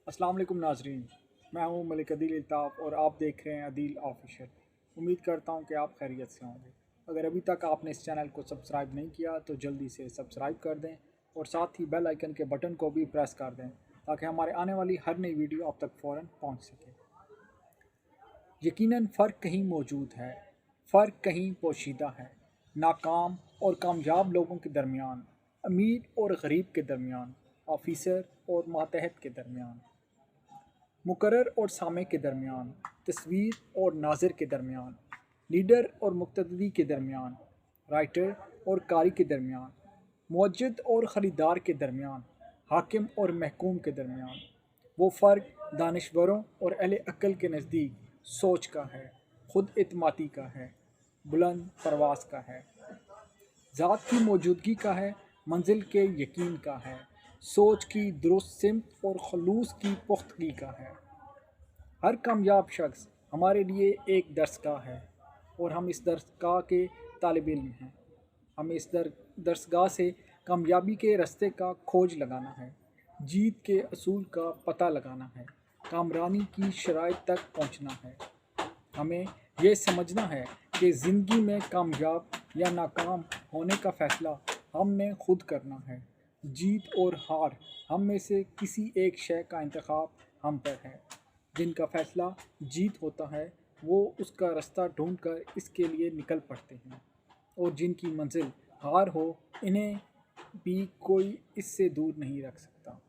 अस्सलाम वालेकुम नाजरीन। मैं हूं मलिक अदील अल्ताफ़ और आप देख रहे हैं अदील ऑफिशियल। उम्मीद करता हूं कि आप खैरियत से होंगे। अगर अभी तक आपने इस चैनल को सब्सक्राइब नहीं किया तो जल्दी से सब्सक्राइब कर दें और साथ ही बेल आइकन के बटन को भी प्रेस कर दें ताकि हमारे आने वाली हर नई वीडियो आप तक फ़ौरन पहुंच सके। यकीनन फ़र्क कहीं मौजूद है, फ़र्क कहीं पोशीदा है। नाकाम और कामयाब लोगों के दरमियान, अमीर और गरीब के दरमियान, ऑफिसर और मातहत के दरमियान, मुकर्रर और सामे के दरमियान, तस्वीर और नाज़िर के दरमियान, लीडर और मुक्तदी के दरमियान, राइटर और कारी के दरमियान, मुअज्जिद और ख़रीदार के दरमियान, हाकिम और महकूम के दरमियान। वो फ़र्क दानिश्वरों और अहले अक्ल के नज़दीक सोच का है, खुद एतमादी का है, बुलंद परवास का है, ज़ात की मौजूदगी का है, मंजिल के यकीन का है, सोच की दुरुस्त सिमत और खलूस की पुख्तगी का है। हर कामयाब शख्स हमारे लिए एक दरसगाह है और हम इस दरसगाह के तालिब इल्म हैं। हमें इस दरसगाह से कामयाबी के रास्ते का खोज लगाना है, जीत के असूल का पता लगाना है, कामरानी की शराइत तक पहुंचना है। हमें यह समझना है कि ज़िंदगी में कामयाब या नाकाम होने का फ़ैसला हमने खुद करना है। जीत और हार हम में से किसी एक शय का इंतखाब हम पर है। जिनका फ़ैसला जीत होता है वो उसका रास्ता ढूंढ कर इसके लिए निकल पड़ते हैं, और जिनकी मंजिल हार हो इन्हें भी कोई इससे दूर नहीं रख सकता।